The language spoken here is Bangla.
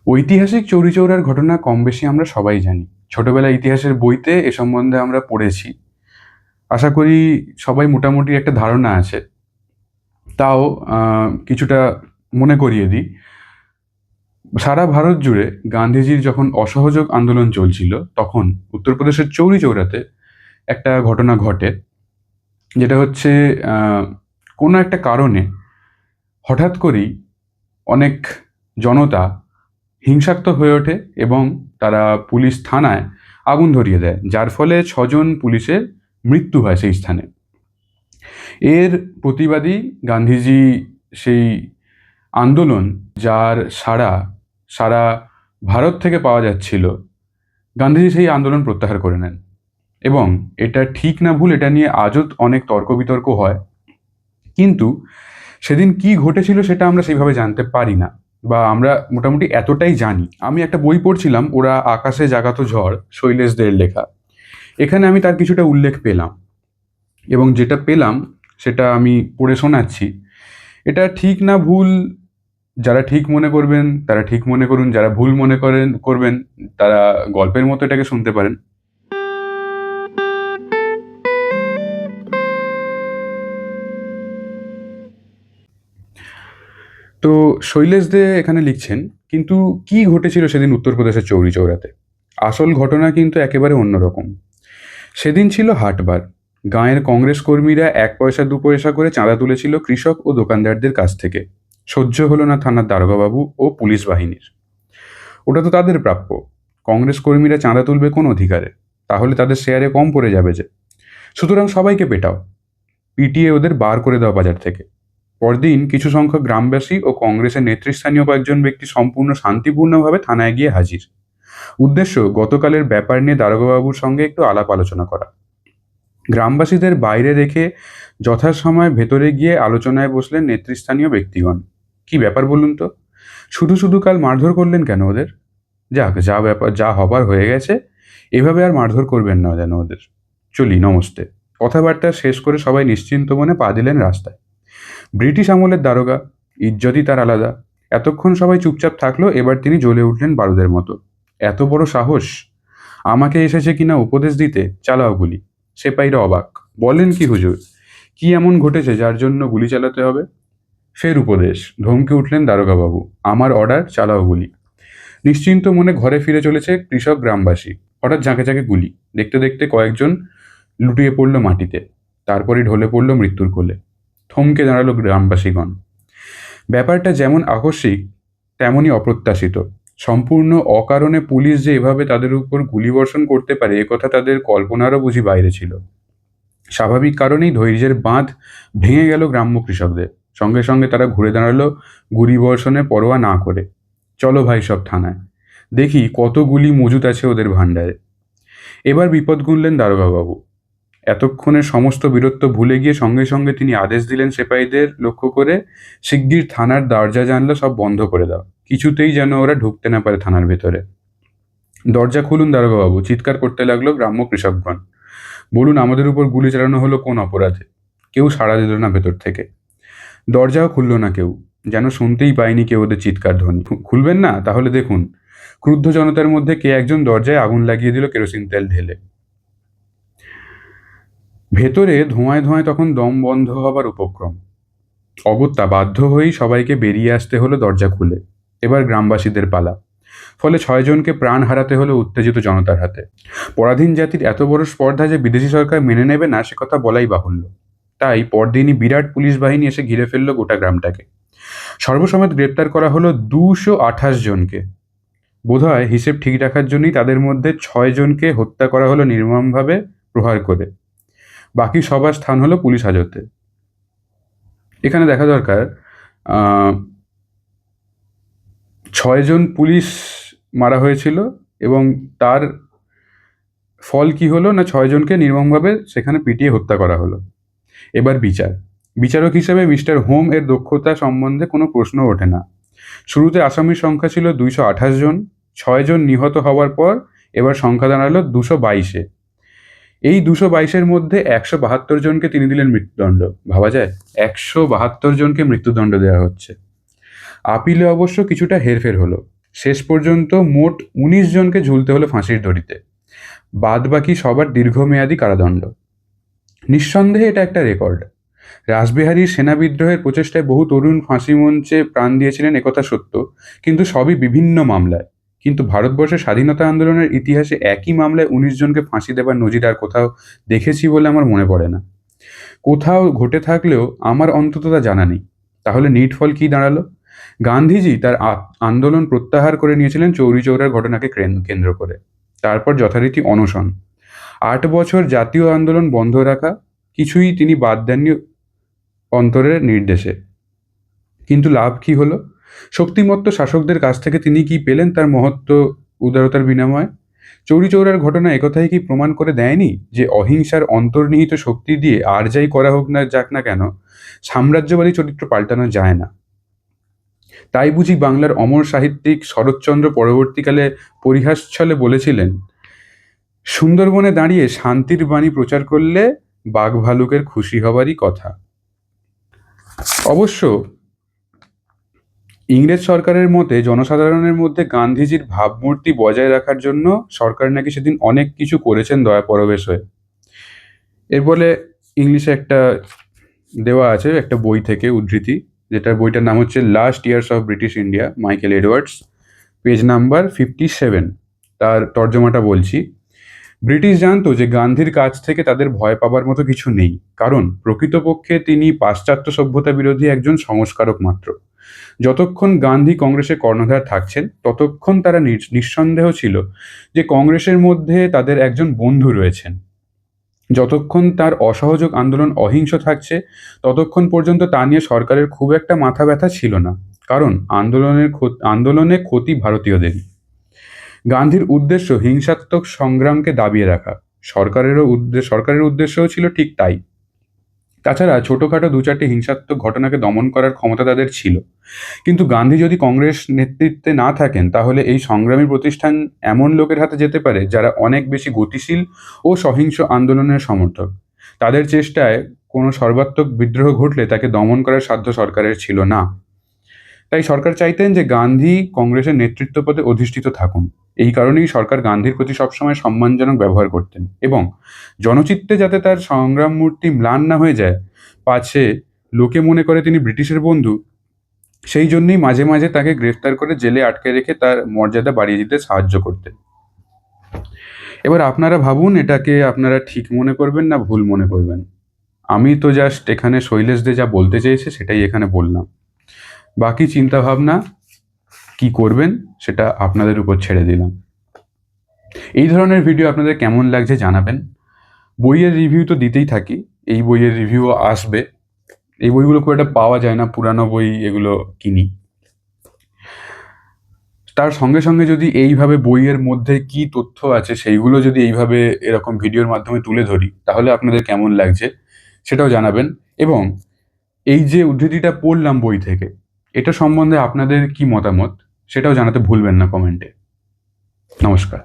ঐতিহাসিক চৌরিচৌরার ঘটনা কম বেশি আমরা সবাই জানি। ছোটবেলায় ইতিহাসের বইতে এ সম্বন্ধে আমরা পড়েছি। আশা করি সবাই মোটামুটি একটা ধারণা আছে। তাও কিছুটা মনে করিয়ে দিই। সারা ভারত জুড়ে গান্ধীজির যখন অসহযোগ আন্দোলন চলছিল, তখন উত্তরপ্রদেশের চৌরিচৌরাতে একটা ঘটনা ঘটে। যেটা হচ্ছে কোনো একটা কারণে হঠাৎ করেই অনেক জনতা হিংসাত্মক হয়ে ওঠে এবং তারা পুলিশ থানায় আগুন ধরিয়ে দেয়, যার ফলে 6 জন পুলিশের মৃত্যু হয় সেই স্থানে। এর প্রতিবাদী গান্ধীজি সেই আন্দোলন, যার সারা ভারত থেকে পাওয়া যাচ্ছিল, গান্ধীজি সেই আন্দোলন প্রত্যাহার করে নেন। এবং এটা ঠিক না ভুল, এটা নিয়ে আজও অনেক তর্ক বিতর্ক হয়। কিন্তু সেদিন কি ঘটেছিল সেটা আমরা সেইভাবে জানতে পারি না, বা আমরা মোটামুটি এতটাই জানি। আমি একটা বই পড়ছিলাম, ওরা আকাশে জাগাতো ঝড়, শৈলেশদের লেখা। এখানে আমি তার কিছুটা উল্লেখ পেলাম, এবং যেটা পেলাম সেটা আমি পড়ে শোনাচ্ছি। এটা ঠিক না ভুল, যারা ঠিক মনে করবেন তারা ঠিক মনে করুন, যারা ভুল মনে করবেন তারা গল্পের মতো এটাকে শুনতে পারেন। তো শৈলেশ দে এখানে লিখছেন, কিন্তু কি ঘটেছিল সেদিন উত্তরপ্রদেশের চৌরিচৌরাতে। আসল ঘটনা কিন্তু একেবারে অন্যরকম। সেদিন ছিল হাটবার। গাঁয়ের কংগ্রেস কর্মীরা 1 পয়সা 2 পয়সা করে চাঁদা তুলেছিল কৃষক ও দোকানদারদের কাছ থেকে। সহ্য হলো না থানার দারোগাবাবু ও পুলিশ বাহিনীর। ওটা তো তাদের প্রাপ্য। কংগ্রেস কর্মীরা চাঁদা তুলবে কোন অধিকারে? তাহলে তাদের শেয়ারে কম পড়ে যাবে যে। সুতরাং সবাইকে পেটাও, পিটিয়ে ওদের বার করে দাও বাজার থেকে। পরদিন কিছু সংখ্যক গ্রামবাসী ও কংগ্রেসের নেতৃস্থানীয় কয়েকজন ব্যক্তি সম্পূর্ণ শান্তিপূর্ণভাবে থানায় গিয়ে হাজির। উদ্দেশ্য গতকালের ব্যাপার নিয়ে দারোগাবাবুর সঙ্গে একটু আলাপ আলোচনা করা। গ্রামবাসীদের বাইরে রেখে যথাসময়ে ভেতরে গিয়ে আলোচনায় বসলেন নেতৃস্থানীয় ব্যক্তিগণ। কি ব্যাপার বলুন তো? শুধু শুধু কাল মারধর করলেন কেন ওদের? যাক, যা ব্যাপার, যা হবার হয়ে গেছে। এভাবে আর মারধর করবেন না যেন ওদের। চলি, নমস্তে। কথাবার্তা শেষ করে সবাই নিশ্চিন্ত মনে পা দিলেন রাস্তায়। ব্রিটিশ আমলের দারোগা, ইজ্জতই তার আলাদা। এতক্ষণ সবাই চুপচাপ থাকলো, এবার তিনি জ্বলে উঠলেন বারুদের মতো। এত বড় সাহস! আমাকে এসেছে কিনা উপদেশ দিতে, চালাও গুলি। সেপাইরা অবাক। বলেন কি হুজুর? কি এমন ঘটেছে যার জন্য গুলি চালাতে হবে? ফের উপদেশ। ধমকে উঠলেন দারোগাবাবু। আমার অর্ডার, চালাও গুলি। নিশ্চিন্ত মনে ঘরে ফিরে চলেছে কৃষক গ্রামবাসী। হঠাৎ ঝাঁকে ঝাঁকে গুলি। দেখতে দেখতে কয়েকজন লুটিয়ে পড়ল মাটিতে। তারপরে ঢলে পড়ল মৃত্যুর কোলে। থমকে দাঁড়ালো গ্রামবাসীগণ। ব্যাপারটা যেমন আকস্মিক, তেমনই অপ্রত্যাশিত। সম্পূর্ণ অকারণে পুলিশ যে এভাবে তাদের উপর গুলিবর্ষণ করতে পারে, একথা তাদের কল্পনারও বুঝি বাইরে ছিল। স্বাভাবিক কারণেই ধৈর্যের বাঁধ ভেঙে গেল গ্রাম্য কৃষকদের। সঙ্গে সঙ্গে তারা ঘুরে দাঁড়ালো, গুলিবর্ষণের পরোয়া না করে। চলো ভাই সব থানায়, দেখি কত গুলি মজুত আছে ওদের ভাণ্ডারে। এবার বিপদ গুনলেন দারোগাবাবু। এতক্ষণে সমস্ত বীরত্ব ভুলে গিয়ে সঙ্গে সঙ্গে তিনি আদেশ দিলেন সেপাহীদের লক্ষ্য করে, শিগগির থানার দরজা জানলা সব বন্ধ করে দাও। কিছুতেই যেন ওরা ঢুকতে না পারে থানার ভেতরে। দরজা খুলুন দারোগাবাবু, চিৎকার করতে লাগলো গ্রাম্য কৃষকগণ। বলুন আমাদের উপর গুলি চালানো হলো কোন অপরাধে? কেউ সাড়া দিল না ভেতর থেকে। দরজাও খুলল না কেউ, যেন শুনতেই পায়নি কেউ ওদের চিৎকার ধ্বনি। খুলবেন না? তাহলে দেখুন। ক্রুদ্ধ জনতার মধ্যে কে একজন দরজায় আগুন লাগিয়ে দিল কেরোসিন তেল ঢেলে। ভেতরে ধোঁয়ায় ধোঁয়ায় তখন দম বন্ধ হবার উপক্রম। অগত্যা বাধ্য হয়েই সবাইকে বেরিয়ে আসতে হলো দরজা খুলে। এবার গ্রামবাসীদের পালা। ফলে 6 জনকে প্রাণ হারাতে হলো উত্তেজিত জনতার হাতে। পরাধীন জাতির এত বড় স্পর্ধা যে বিদেশি সরকার মেনে নেবে না, সে কথা বলাই বাহুল্য। তাই পরদিনই বিরাট পুলিশ বাহিনী এসে ঘিরে ফেলল গোটা গ্রামটাকে। সর্বসমেত গ্রেপ্তার করা হলো 228 জনকে। বোধহয় হিসেব ঠিক রাখার জন্যই তাদের মধ্যে 6 জনকে হত্যা করা হলো নির্মমভাবে প্রহার করে। বাকি সবার স্থান হলো পুলিশ হাজতে। এখানে দেখা দরকার, আহ, 6 জন পুলিশ মারা হয়েছিল, এবং তার ফল কি হলো না, 6 জনকে নির্মমভাবে সেখানে পিটিয়ে হত্যা করা হলো। এবার বিচারক হিসেবে মিস্টার হোম এর দক্ষতা সম্বন্ধে কোনো প্রশ্ন ওঠে না। শুরুতে আসামির সংখ্যা ছিল 228 জন। 6 জন নিহত হওয়ার পর এবার সংখ্যা দাঁড়ালো 222-এ। এই 222-এর মধ্যে 172 জনকে তিনি দিলেন মৃত্যুদণ্ড। ভাবা যায়, 172 জনকে মৃত্যুদণ্ড দেওয়া হচ্ছে। আপিলে অবশ্য কিছুটা হেরফের হলো। শেষ পর্যন্ত মোট ১৯ জনকে ঝুলতে হলো ফাঁসির দড়িতে, বাদ বাকি সবার দীর্ঘমেয়াদী কারাদণ্ড। নিঃসন্দেহে এটা একটা রেকর্ড। রাসবিহারীর সেনা বিদ্রোহের প্রচেষ্টায় বহু তরুণ ফাঁসি মঞ্চে প্রাণ দিয়েছিলেন, একথা সত্য, কিন্তু সবই বিভিন্ন মামলায়। কিন্তু ভারতবর্ষের স্বাধীনতা আন্দোলনের ইতিহাসে একই মামলায় ১৯ জনকে ফাঁসি দেবার নজির আর কোথাও দেখেছি বলে আমার মনে পড়ে না। কোথাও ঘটে থাকলেও আমার অন্তত তা জানা নেই। তাহলে নিটফল কি দাঁড়ালো? গান্ধীজি তার আন্দোলন প্রত্যাহার করে নিয়েছিলেন চৌরি চৌরার ঘটনাকে কেন্দ্র করে। তারপর যথারীতি অনশন। ৮ বছর জাতীয় আন্দোলন বন্ধ রাখা, কিছুই তিনি বাদ দেননি অন্তরের নির্দেশে। কিন্তু লাভ কি হলো? শক্তিমত্ত শাসকদের কাছ থেকে তিনি কি পেলেন তার মহত্ব উদারতার বিনিময়ে? চৌরি চৌরার ঘটনা একথাই কি প্রমাণ করে দেয়নি যে অহিংসার অন্তর্নিহিত শক্তি দিয়ে আর যাই করা হোক না যাক না কেন, সাম্রাজ্যবাদী চরিত্র পাল্টানো যায় না? তাই বুঝি বাংলার অমর সাহিত্যিক শরৎচন্দ্র পরবর্তীকালে পরিহাস ছলে বলেছিলেন, সুন্দরবনে দাঁড়িয়ে শান্তির বাণী প্রচার করলে বাঘ ভালুকের খুশি হবারই কথা। অবশ্য ইংরেজ সরকারের মতে জনসাধারণের মধ্যে গান্ধীজির ভাবমূর্তি বজায় রাখার জন্য সরকার নাকি সেদিন অনেক কিছু করেছেন দয়া পরবেশ হয়ে। এর বলে ইংলিশে একটা দেওয়া আছে একটা বই থেকে উদ্ধৃতি, যেটার বইটার নাম হচ্ছে last years of British India, Michael Edwards, page number 57। তার তর্জমাটা বলছি। ব্রিটিশ জানতো যে গান্ধীর কাছ থেকে তাদের ভয় পাবার মতো কিছু নেই, কারণ প্রকৃতপক্ষে তিনি পাশ্চাত্য সভ্যতা বিরোধী একজন সংস্কারক মাত্র। যতক্ষণ গান্ধী কংগ্রেসে কর্ণধার থাকছেন ততক্ষণ তারা নিঃসন্দেহ ছিল যে কংগ্রেসের মধ্যে তাদের একজন বন্ধু রয়েছেন। যতক্ষণ তার অসহযোগ আন্দোলন অহিংস থাকছে ততক্ষণ পর্যন্ত তা নিয়ে সরকারের খুব একটা মাথা ব্যথা ছিল না, কারণ আন্দোলনে ক্ষতি ভারতীয়দেরই। গান্ধীর উদ্দেশ্য হিংসাত্মক সংগ্রামকে দাবিয়ে রাখা, সরকারের উদ্দেশ্যও ছিল ঠিক তাই। তাছাড়া ছোটখাটো ২-৪টি হিংসাত্মক ঘটনাকে দমন করার ক্ষমতা তাদের ছিল। কিন্তু গান্ধী যদি কংগ্রেস নেতৃত্বে না থাকেন তাহলে এই সংগ্রামী প্রতিষ্ঠান এমন লোকের হাতে যেতে পারে যারা অনেক বেশি গতিশীল ও সহিংস আন্দোলনের সমর্থক। তাদের চেষ্টায় কোনো সর্বাত্মক বিদ্রোহ ঘটলে তাকে দমন করার সাধ্য সরকারের ছিল না। তাই সরকার চাইতেন যে গান্ধী কংগ্রেসের নেতৃত্ব পদে অধিষ্ঠিত থাকুন। এই কারণেই সরকার গান্ধীর প্রতি সবসময় সম্মানজনক ব্যবহার করতেন এবং জনচিত্তে যাতে তার সংগ্রাম মূর্তি ম্লান না হয়ে যায়, পাছে লোকে মনে করে তিনি ব্রিটিশের বন্ধু, সেই জন্যই মাঝে মাঝে তাকে গ্রেফতার করে জেলে আটকে রেখে তার মর্যাদা বাড়িয়ে দিতে সাহায্য করতেন। এবার আপনারা ভাবুন, এটাকে আপনারা ঠিক মনে করবেন না ভুল মনে করবেন। আমি তো জাস্ট এখানে শৈলেশ দে যা বলতে চেয়েছে সেটাই এখানে বললাম। বাকি চিন্তাভাবনা কি করবেন সেটা আপনাদের উপর ছেড়ে দিলাম। এই ধরনের ভিডিও আপনাদের কেমন লাগছে জানাবেন। বইয়ের রিভিউ তো দিতেই থাকি, এই বইয়ের রিভিউও আসবে। এই বইগুলো খুব একটা পাওয়া যায় না, পুরানো বই এগুলো কিনি। তার সঙ্গে সঙ্গে যদি এইভাবে বইয়ের মধ্যে কি তথ্য আছে সেইগুলো যদি এইভাবে এরকম ভিডিওর মাধ্যমে তুলে ধরি তাহলে আপনাদের কেমন লাগছে সেটাও জানাবেন। এবং এই যে উদ্ধৃতিটা পড়লাম বই থেকে, এটা সম্বন্ধে আপনাদের কি মতামত সেটাও জানাতে ভুলবেন না কমেন্টে। নমস্কার।